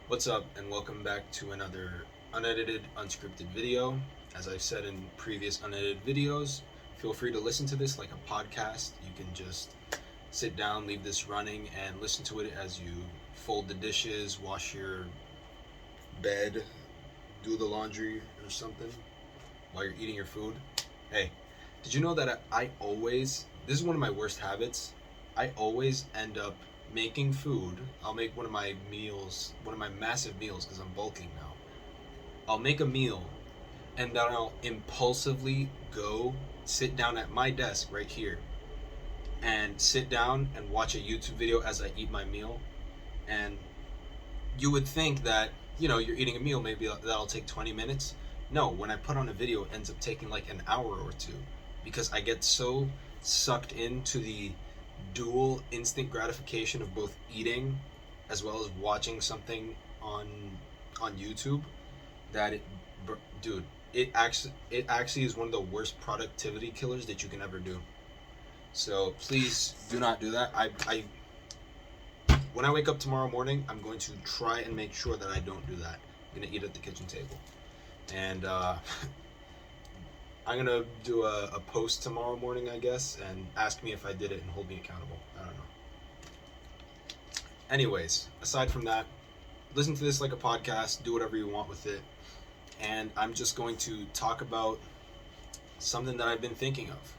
What's up, and welcome back to another unedited, unscripted video. As I've said in previous unedited videos, feel free to listen to this like a podcast. You can just sit down, leave this running, and listen to it as you fold the dishes, wash your bed, do the laundry or something while you're eating your food. Hey, did you know that I always, this is one of my worst habits, I always end up making food. I'll make one of my meals, one of my massive meals because I'm bulking now. I'll make a meal and then I'll impulsively go sit down at my desk right here and sit down and watch a YouTube video as I eat my meal. And you would think that, you're eating a meal, maybe that'll take 20 minutes. No, when I put on a video, it ends up taking like an hour or two because I get so sucked into the dual instant gratification of both eating as well as watching something on YouTube that dude, it actually is one of the worst productivity killers that you can ever do. So please do not do that. I when I wake up tomorrow morning, I'm going to try and make sure that I don't do that. I'm gonna eat at the kitchen table, and I'm gonna do a post tomorrow morning, I guess, and ask me if I did it and hold me accountable. I don't know. Anyways, aside from that, listen to this like a podcast, do whatever you want with it, and I'm just going to talk about something that I've been thinking of.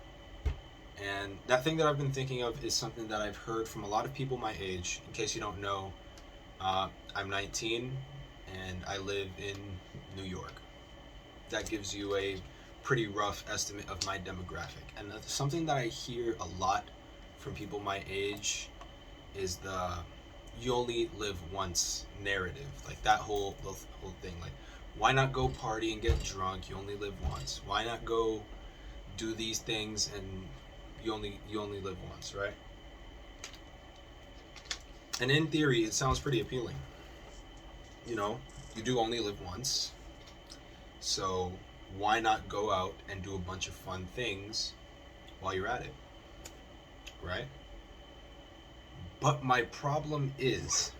And that thing that I've been thinking of is something that I've heard from a lot of people my age. In case you don't know, I'm 19 and I live in New York. That gives you a pretty rough estimate of my demographic. And something that I hear a lot from people my age is the "you only live once" narrative. Like that whole thing. Like, why not go party and get drunk? You only live once. Why not go do these things and you only live once, right? And in theory, it sounds pretty appealing. You do only live once. So why not go out and do a bunch of fun things while you're at it, right? But my problem is,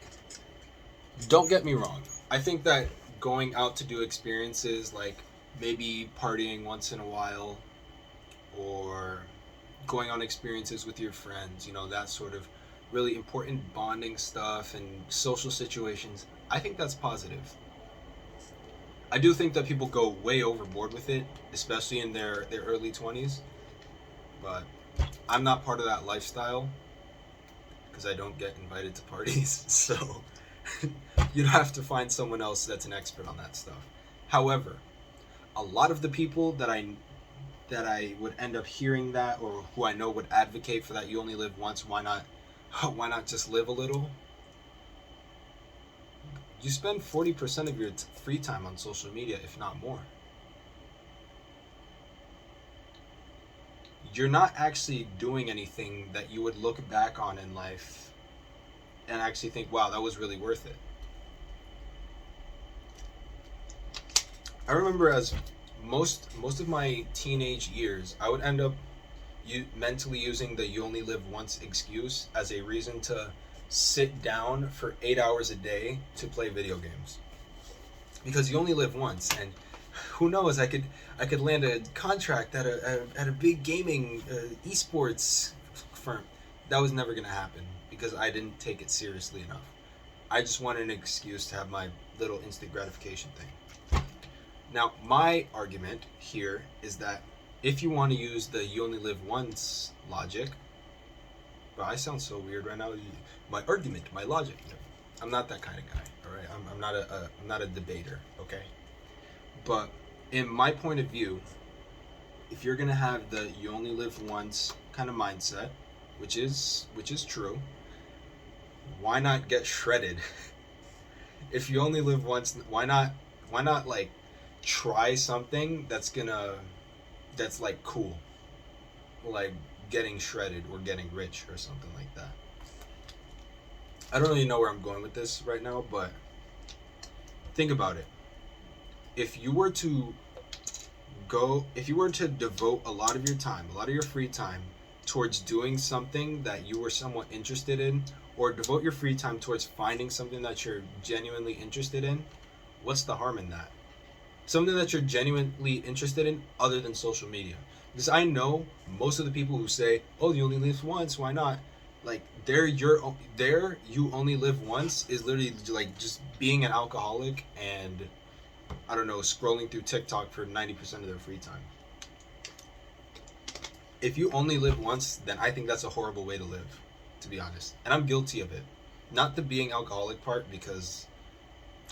don't get me wrong, I think that going out to do experiences like maybe partying once in a while or going on experiences with your friends, that sort of really important bonding stuff and social situations, I think that's positive. I do think that people go way overboard with it, especially in their early 20s, but I'm not part of that lifestyle because I don't get invited to parties, so you'd have to find someone else that's an expert on that stuff. However, a lot of the people that I would end up hearing that, or who I know would advocate for that "you only live once, why not just live a little?" You spend 40% of your free time on social media, if not more. You're not actually doing anything that you would look back on in life and actually think, wow, that was really worth it. I remember as most of my teenage years, I would end up mentally using the "you only live once" excuse as a reason to sit down for 8 hours a day to play video games, because you only live once, and who knows, I could land a contract at a big gaming esports firm. That was never gonna happen because I didn't take it seriously enough. I just wanted an excuse to have my little instant gratification thing. Now, my argument here is that if you want to use the "you only live once" logic, but I sound so weird right now. My argument, my logic. I'm not that kind of guy. All right, I'm not a debater. Okay, but in my point of view, if you're gonna have the "you only live once" kind of mindset, which is true, why not get shredded? If you only live once, why not like try something that's like cool, like getting shredded or getting rich or something like that. I don't really know where I'm going with this right now, but think about it. If you were to devote a lot of your time, a lot of your free time towards doing something that you were somewhat interested in, or devote your free time towards finding something that you're genuinely interested in, what's the harm in that? Something that you're genuinely interested in other than social media. Because I know most of the people who say, "Oh, you only live once, why not?" Like you only live once is literally like just being an alcoholic and I don't know, scrolling through TikTok for 90% of their free time. If you only live once, then I think that's a horrible way to live, to be honest. And I'm guilty of it. Not the being alcoholic part, because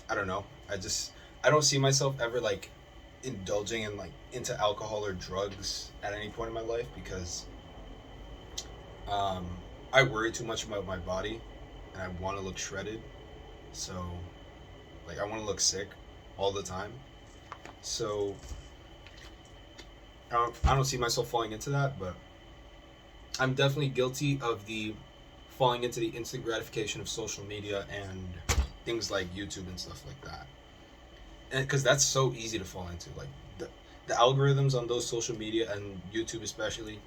I don't know. I don't see myself ever like indulging in like into alcohol or drugs at any point in my life, because I worry too much about my body and I want to look shredded. So like I want to look sick all the time. So I don't see myself falling into that, but I'm definitely guilty of the falling into the instant gratification of social media and things like YouTube and stuff like that. And because that's so easy to fall into, like the algorithms on those social media and YouTube especially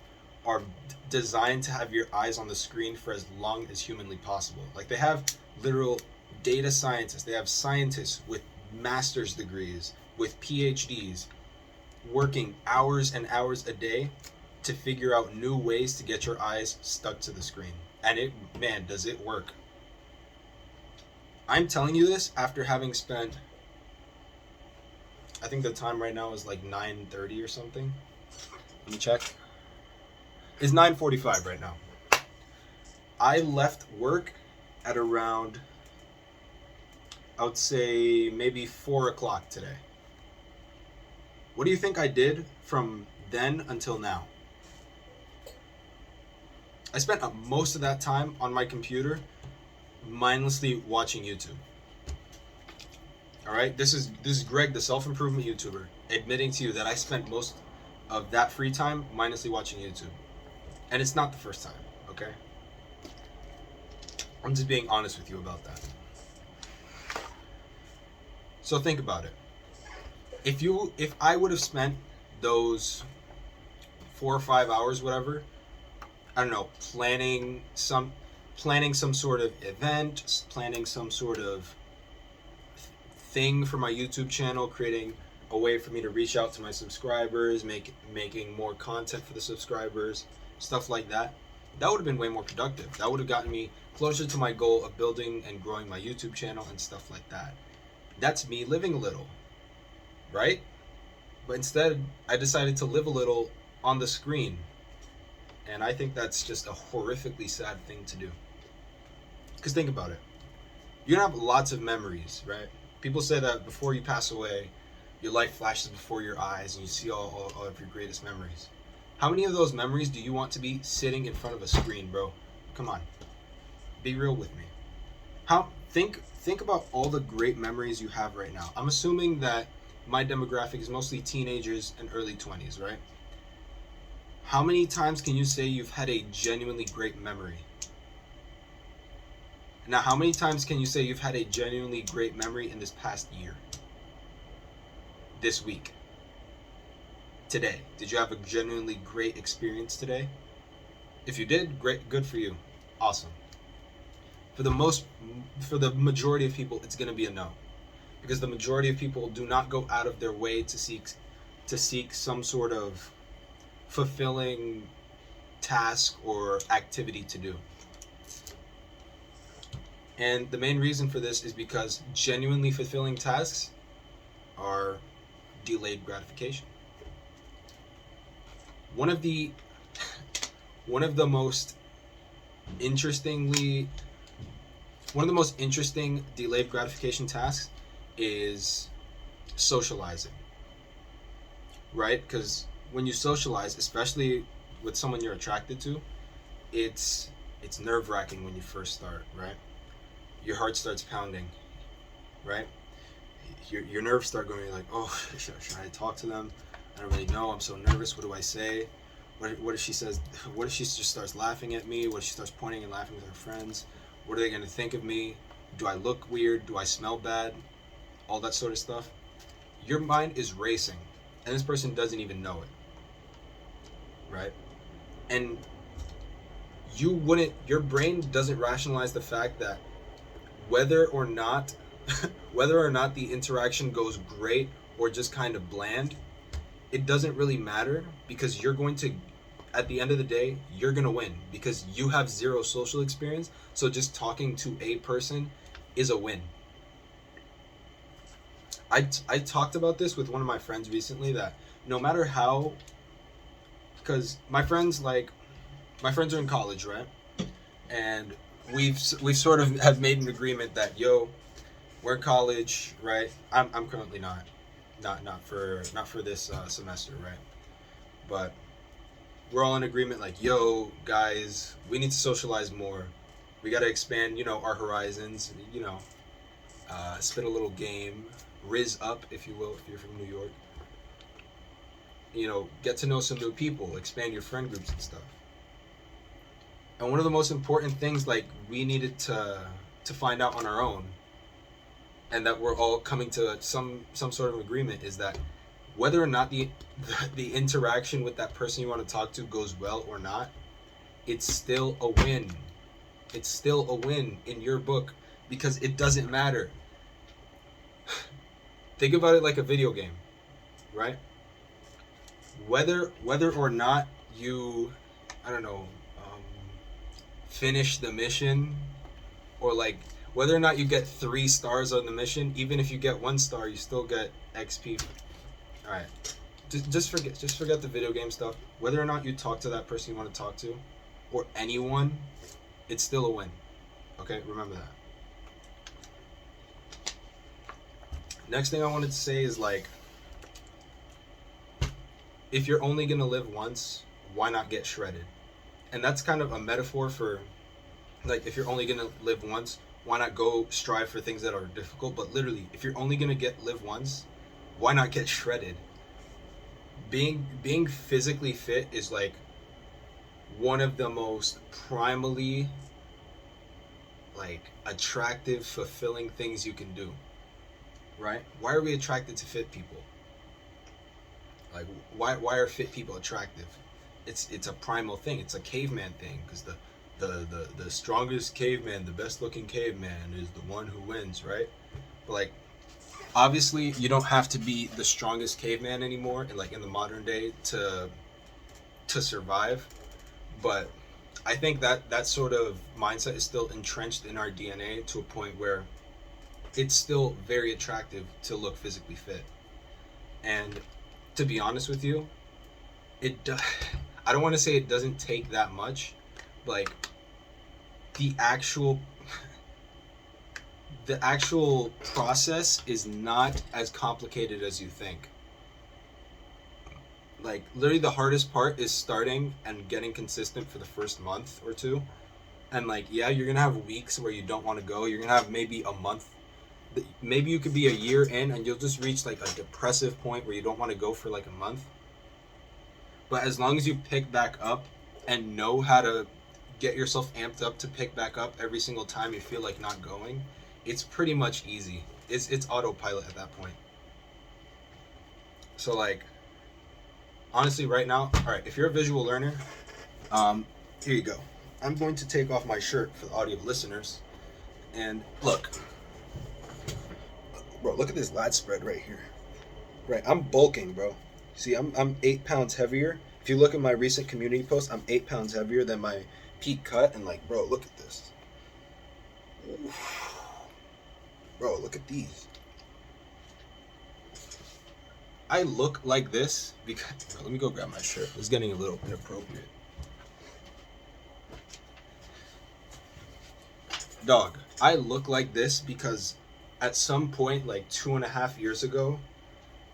are designed to have your eyes on the screen for as long as humanly possible. Like they have literal data scientists, they have scientists with master's degrees, with PhDs, working hours and hours a day to figure out new ways to get your eyes stuck to the screen. And does it work. I'm telling you this after having spent, I think the time right now is like 9:30 or something. Let me check. It's 9:45 right now. I left work at around, I would say maybe 4 o'clock today. What do you think I did from then until now? I spent most of that time on my computer mindlessly watching YouTube. All right, this is Greg, the self-improvement YouTuber, admitting to you that I spent most of that free time mindlessly watching YouTube. And it's not the first time, okay? I'm just being honest with you about that. So think about it. If I would have spent those 4 or 5 hours, whatever, I don't know, planning some sort of event, planning some sort of thing for my YouTube channel, creating a way for me to reach out to my subscribers, making more content for the subscribers, stuff like that, that would have been way more productive. That would have gotten me closer to my goal of building and growing my YouTube channel and stuff like that. That's me living a little, right? But instead, I decided to live a little on the screen. And I think that's just a horrifically sad thing to do. Because think about it. You're going to have lots of memories, right? People say that before you pass away, your life flashes before your eyes and you see all of your greatest memories. How many of those memories do you want to be sitting in front of a screen, bro? Come on. Be real with me. Think about all the great memories you have right now. I'm assuming that my demographic is mostly teenagers and early 20s, right? How many times can you say you've had a genuinely great memory? Now, how many times can you say you've had a genuinely great memory in this past year? This week? Today? Did you have a genuinely great experience today? If you did, great, good for you. Awesome. For the majority of people, it's going to be a no. Because the majority of people do not go out of their way to seek some sort of fulfilling task or activity to do. And the main reason for this is because genuinely fulfilling tasks are delayed gratification. One of the most interesting delayed gratification tasks is socializing, right? Because when you socialize, especially with someone you're attracted to, it's nerve-wracking when you first start, right? Your heart starts pounding, right? Your nerves start going, like, oh, should I talk to them? I don't really know. I'm so nervous. What do I say? What if she says? What if she just starts laughing at me? What if she starts pointing and laughing with her friends? What are they going to think of me? Do I look weird? Do I smell bad? All that sort of stuff. Your mind is racing, and this person doesn't even know it, right? And your brain doesn't rationalize the fact that whether or not whether or not the interaction goes great or just kind of bland, it doesn't really matter, because you're going to, at the end of the day, you're going to win because you have zero social experience. So just talking to a person is a win. I talked about this with one of my friends recently, that no matter how, because my friends are in college, right? And we've sort of have made an agreement that, yo, we're in college, right? I'm currently not for this semester, right? But we're all in agreement, like, yo, guys, we need to socialize more. We got to expand, our horizons. Spit a little game, riz up, if you will, if you're from New York. Get to know some new people, expand your friend groups and stuff. And one of the most important things, like, we needed to find out on our own, and that we're all coming to some sort of agreement, is that whether or not the interaction with that person you want to talk to goes well or not, it's still a win. It's still a win in your book, because it doesn't matter. Think about it like a video game, right? Whether or not you, I don't know, finish the mission, or like whether or not you get 3 stars on the mission, even if you get 1 star, you still get XP. All right, just forget the video game stuff. Whether or not you talk to that person you want to talk to, or anyone, it's still a win. Okay, remember that. Next thing I wanted to say is, like, if you're only gonna live once, why not get shredded? And that's kind of a metaphor for, like, if you're only gonna live once, why not go strive for things that are difficult? But literally, if you're only gonna live once, why not get shredded? Being physically fit is, like, one of the most primally, like, attractive, fulfilling things you can do, right? Why are we attracted to fit people? Like, why are fit people attractive? It's a primal thing. It's a caveman thing, because the strongest caveman, the best looking caveman, is the one who wins, right? But, like, obviously you don't have to be the strongest caveman anymore, in the modern day, to survive. But I think that sort of mindset is still entrenched in our DNA to a point where it's still very attractive to look physically fit. And to be honest with you, I don't want to say it doesn't take that much, but, like, the actual process is not as complicated as you think. Like, literally the hardest part is starting and getting consistent for the first month or two. And, like, yeah, you're gonna have weeks where you don't want to go. You're gonna have maybe a month, maybe you could be a year in and you'll just reach, like, a depressive point where you don't want to go for, like, a month. But as long as you pick back up and know how to get yourself amped up to pick back up every single time you feel like not going, it's pretty much easy. It's autopilot at that point. So, like, honestly, right now, all right, if you're a visual learner, here you go. I'm going to take off my shirt for the audio listeners. And look, bro, look at this lat spread right here. Right, I'm bulking, bro. See, I'm 8 pounds heavier. If you look at my recent community post, I'm 8 pounds heavier than my peak cut. And, like, bro, look at this. Oof. Bro, look at these. I look like this because, bro, let me go grab my shirt. It's getting a little inappropriate. Dog, I look like this because at some point, like 2.5 years ago,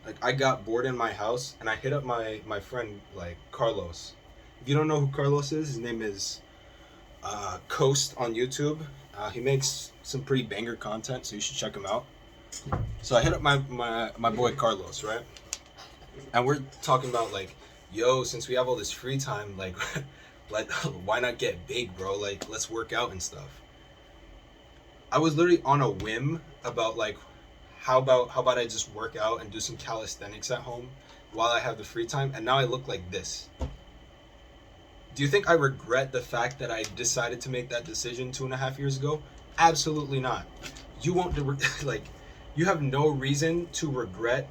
like, I got bored in my house and I hit up my friend, like, Carlos. If you don't know who Carlos is, his name is Coast on YouTube. He makes some pretty banger content, so you should check him out. So I hit up my boy Carlos, right? And we're talking about, like, yo, since we have all this free time, like, why not get big, bro? Like, let's work out and stuff. I was literally on a whim about, like, how about I just work out and do some calisthenics at home while I have the free time, and now I look like this. Do you think I regret the fact that I decided to make that decision 2.5 years ago? Absolutely not. You won't like, you have no reason to regret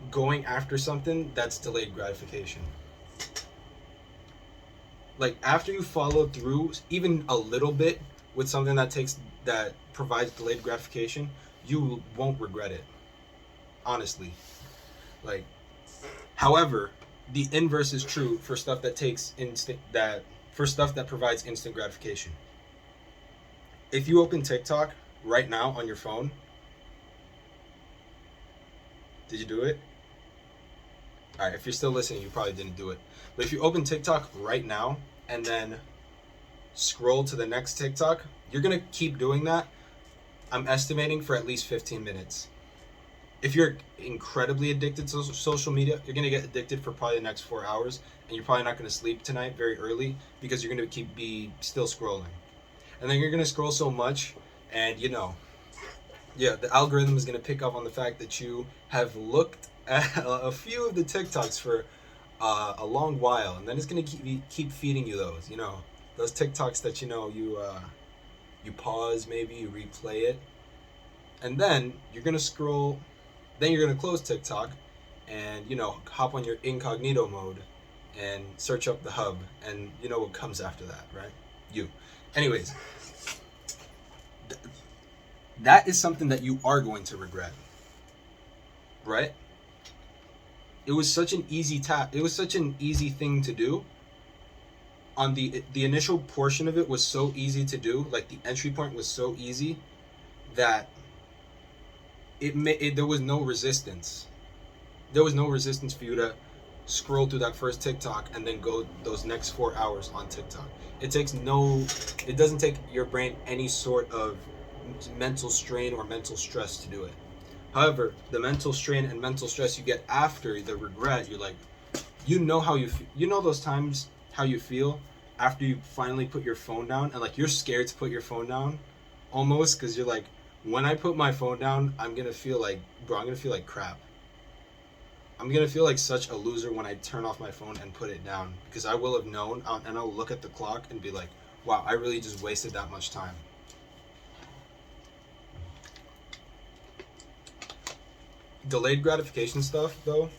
going after something that's delayed gratification. Like, after you follow through even a little bit with something that provides delayed gratification, you won't regret it. Honestly. Like, however, the inverse is true for stuff that for stuff that provides instant gratification. If you open TikTok right now on your phone, did you do it? All right, if you're still listening, you probably didn't do it. But if you open TikTok right now and then scroll to the next TikTok, you're going to keep doing that. I'm estimating for at least 15 minutes. If you're incredibly addicted to social media, you're going to get addicted for probably the next 4 hours, and you're probably not going to sleep tonight very early because you're going to be still scrolling. And then you're going to scroll so much, and the algorithm is going to pick up on the fact that you have looked at a few of the TikToks for a long while, and then it's going to keep feeding you those TikToks that you pause, maybe you replay it, and then you're going to scroll. Then you're going to close TikTok and, hop on your incognito mode and search up the hub, and you know what comes after that, right? You. Anyways, that is something that you are going to regret, right? It was such an easy It was such an easy thing to do. On the initial portion of it was so easy to do, like the entry point was so easy that there was no resistance. There was no resistance for you to scroll through that first TikTok and then go those next 4 hours on TikTok. It doesn't take your brain any sort of mental strain or mental stress to do it. However, the mental strain and mental stress you get after the regret, you're like, how you feel. You know those times how you feel after you finally put your phone down, and like you're scared to put your phone down almost, because you're like, when I put my phone down, I'm gonna feel like crap. I'm gonna feel like such a loser when I turn off my phone and put it down, because I will have known, and I'll look at the clock and be like, wow, I really just wasted that much time. Delayed gratification stuff, though,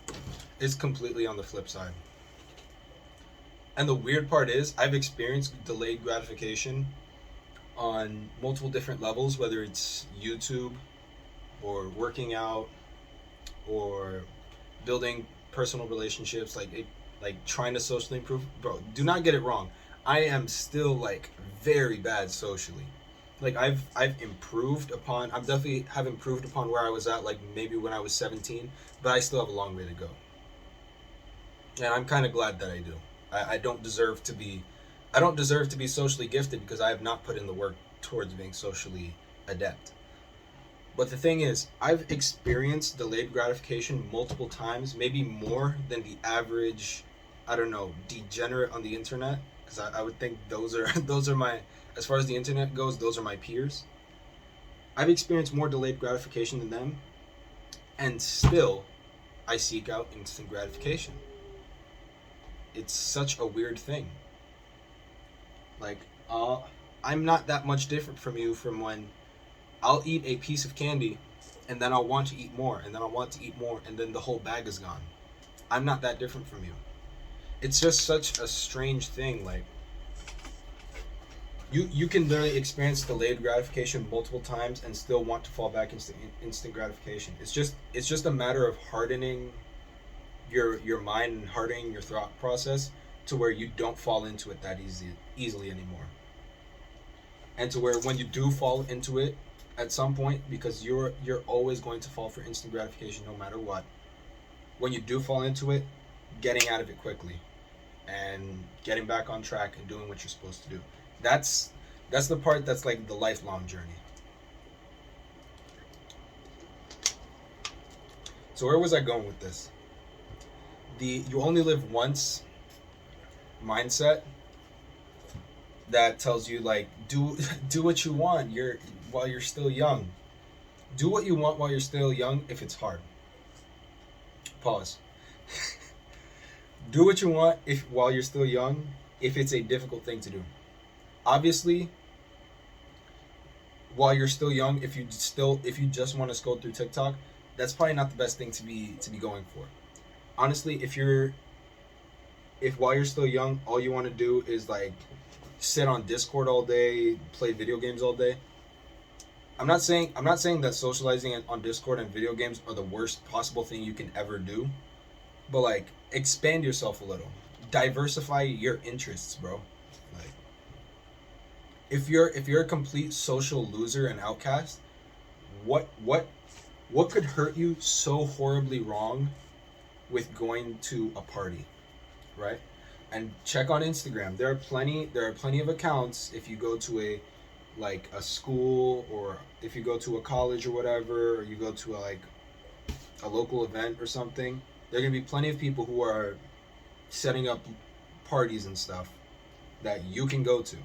is completely on the flip side. And the weird part is, I've experienced delayed gratification on multiple different levels, whether it's YouTube or working out or building personal relationships, like trying to socially improve. Bro, do not get it wrong. I am still like very bad socially. Like I've improved upon. I definitely have improved upon where I was at, like maybe when I was 17, but I still have a long way to go. And I'm kind of glad that I do. I don't deserve to be socially gifted, because I have not put in the work towards being socially adept. But the thing is, I've experienced delayed gratification multiple times, maybe more than the average, degenerate on the internet, because I would think those are my, as far as the internet goes, those are my peers. I've experienced more delayed gratification than them, and still I seek out instant gratification. It's such a weird thing. Like, I'm not that much different from you from when I'll eat a piece of candy and then I'll want to eat more, and then I'll want to eat more, and then the whole bag is gone. I'm not that different from you. It's just such a strange thing. Like, you can literally experience delayed gratification multiple times and still want to fall back into instant gratification. It's just a matter of hardening your mind and hardening your thought process to where you don't fall into it that easily anymore. And to where when you do fall into it at some point, because you're always going to fall for instant gratification no matter what, when you do fall into it, getting out of it quickly and getting back on track and doing what you're supposed to do. That's the part that's like the lifelong journey. So where was I going with this? The you only live once mindset that tells you, like, do what you want while you're still young. Do what you want while you're still young if it's hard. Pause. Do what you want while you're still young if it's a difficult thing to do. Obviously, while you're still young, if you just want to scroll through TikTok, that's probably not the best thing to be going for. Honestly, if while you're still young, all you want to do is like sit on Discord all day, play video games all day. I'm not saying that socializing on Discord and video games are the worst possible thing you can ever do, but like expand yourself a little, diversify your interests, bro. Like if you're a complete social loser and outcast, what could hurt you so horribly wrong with going to a party, right? And check on Instagram. There are plenty of accounts. If you go to a school, or if you go to a college or whatever, or you go to a local event or something, there are gonna be plenty of people who are setting up parties and stuff that you can go to,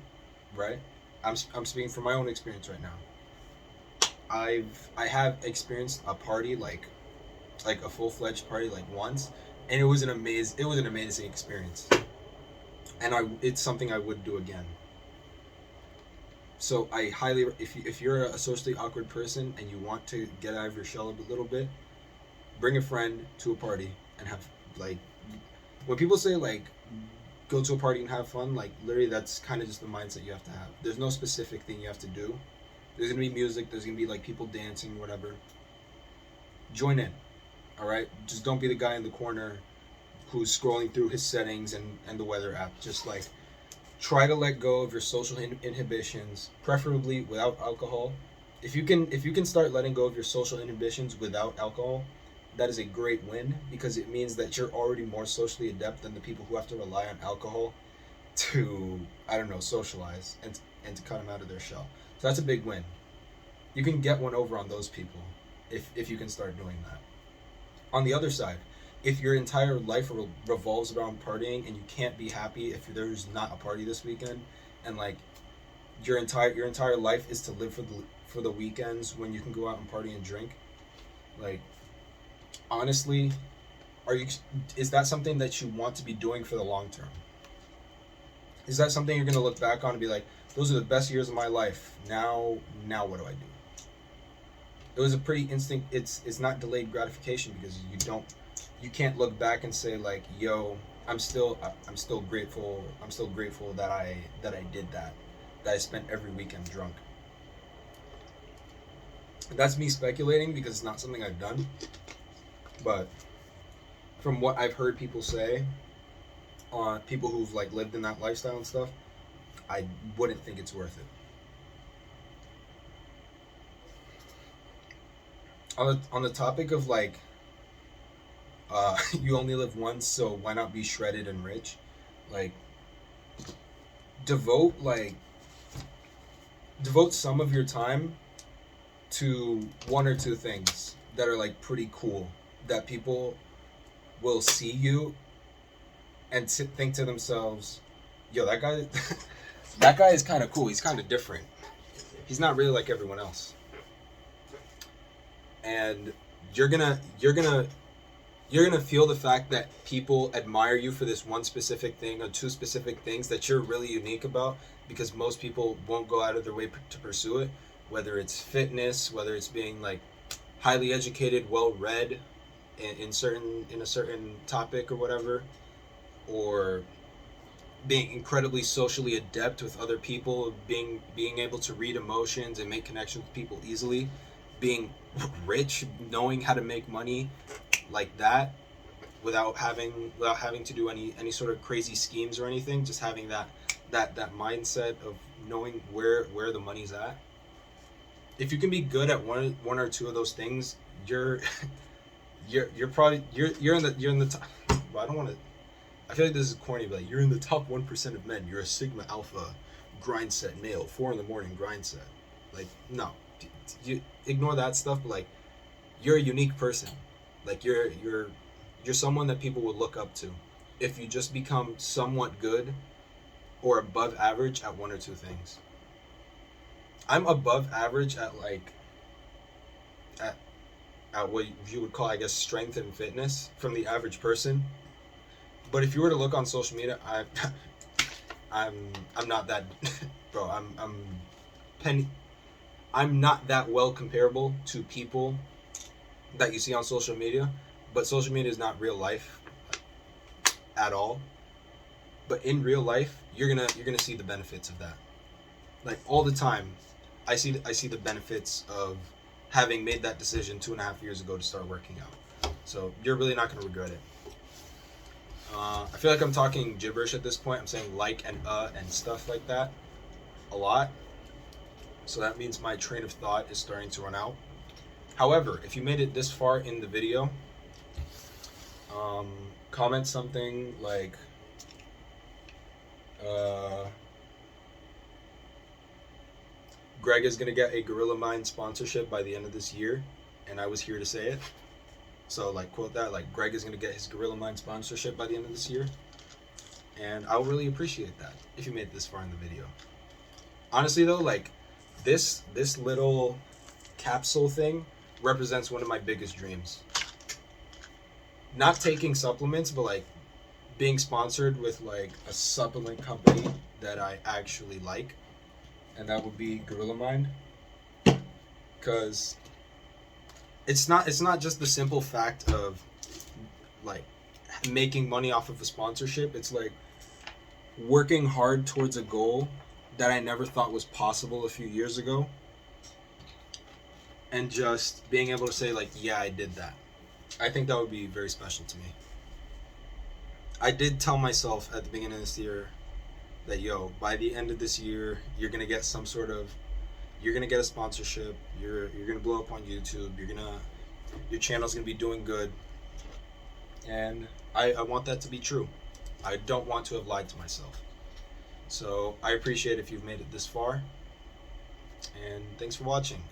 right? I'm speaking from my own experience right now. I have experienced a party like a full-fledged party like once, and it was an amazing experience, and it's something I would do again. So I highly, if you're a socially awkward person and you want to get out of your shell a little bit, bring a friend to a party and have like, when people say like go to a party and have fun, like literally that's kind of just the mindset you have to have. There's no specific thing you have to do. There's gonna be music, there's gonna be like people dancing, whatever. Join in, all right? Just don't be the guy in the corner who's scrolling through his settings and the weather app. Just like try to let go of your social inhibitions, preferably without alcohol. If you can start letting go of your social inhibitions without alcohol, that is a great win, because it means that you're already more socially adept than the people who have to rely on alcohol to, I don't know, socialize and to cut them out of their shell. So that's a big win. You can get one over on those people if you can start doing that. On the other side, if your entire life revolves around partying and you can't be happy if there's not a party this weekend, and like your entire life is to live for the weekends when you can go out and party and drink, like honestly, is that something that you want to be doing for the long term? Is that something you're going to look back on and be like, those are the best years of my life. Now what do I do? It was a pretty instant. It's not delayed gratification, because you can't look back and say like, yo, I'm still grateful. I'm still grateful that I did that I spent every weekend drunk. That's me speculating, because it's not something I've done. But from what I've heard people say, on people who've like lived in that lifestyle and stuff, I wouldn't think it's worth it. On the topic of like, you only live once, so why not be shredded and rich? Like, devote some of your time to one or two things that are like pretty cool, that people will see you and think to themselves, yo, that guy that guy is kind of cool, he's kind of different, he's not really like everyone else. And you're gonna feel the fact that people admire you for this one specific thing or two specific things that you're really unique about, because most people won't go out of their way to pursue it, whether it's fitness, whether it's being like highly educated, well read in a certain topic or whatever, or being incredibly socially adept with other people, being able to read emotions and make connections with people easily, being rich, knowing how to make money like that without having to do any sort of crazy schemes or anything, just having that mindset of knowing where the money's at. If you can be good at one or two of those things, you're probably in the top. Well, I feel like this is corny, but like, you're in the top 1% of men. You're a Sigma Alpha grind set male, 4 a.m. grind set. Like, no, you ignore that stuff. But like, you're a unique person. Like, you're someone that people would look up to if you just become somewhat good or above average at one or two things. I'm above average at what you would call, I guess, strength and fitness from the average person. But if you were to look on social media, I'm not that, bro. I'm not that well comparable to people that you see on social media, but social media is not real life at all. But in real life, you're gonna see the benefits of that. Like all the time, I see the benefits of having made that decision 2.5 years ago to start working out. So you're really not gonna regret it. I feel like I'm talking gibberish at this point. I'm saying like and stuff like that a lot. So that means my train of thought is starting to run out. However, if you made it this far in the video, comment something like Greg is going to get a Gorilla Mind sponsorship by the end of this year, and I was here to say it. So, like, quote that, like, Greg is going to get his Gorilla Mind sponsorship by the end of this year. And I'll really appreciate that if you made it this far in the video. Honestly, though, like, this little capsule thing represents one of my biggest dreams. Not taking supplements, but, like, being sponsored with, like, a supplement company that I actually like. And that would be Gorilla Mind. Because it's not just the simple fact of like making money off of a sponsorship. It's like working hard towards a goal that I never thought was possible a few years ago, and just being able to say like, yeah, I did that. I think that would be very special to me. I did tell myself at the beginning of this year that, yo, by the end of this year, you're gonna get you're gonna get a sponsorship. You're gonna blow up on YouTube. Your channel's gonna be doing good. And I want that to be true. I don't want to have lied to myself. So I appreciate if you've made it this far. And thanks for watching.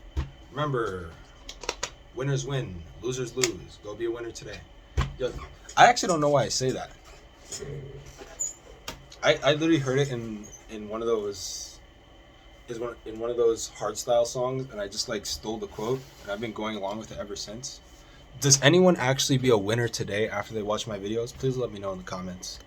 Remember, winners win, losers lose. Go be a winner today. Yo, I actually don't know why I say that. I literally heard it in one of those hardstyle songs, and I just like stole the quote, and I've been going along with it ever since. Does anyone actually be a winner today after they watch my videos? Please let me know in the comments.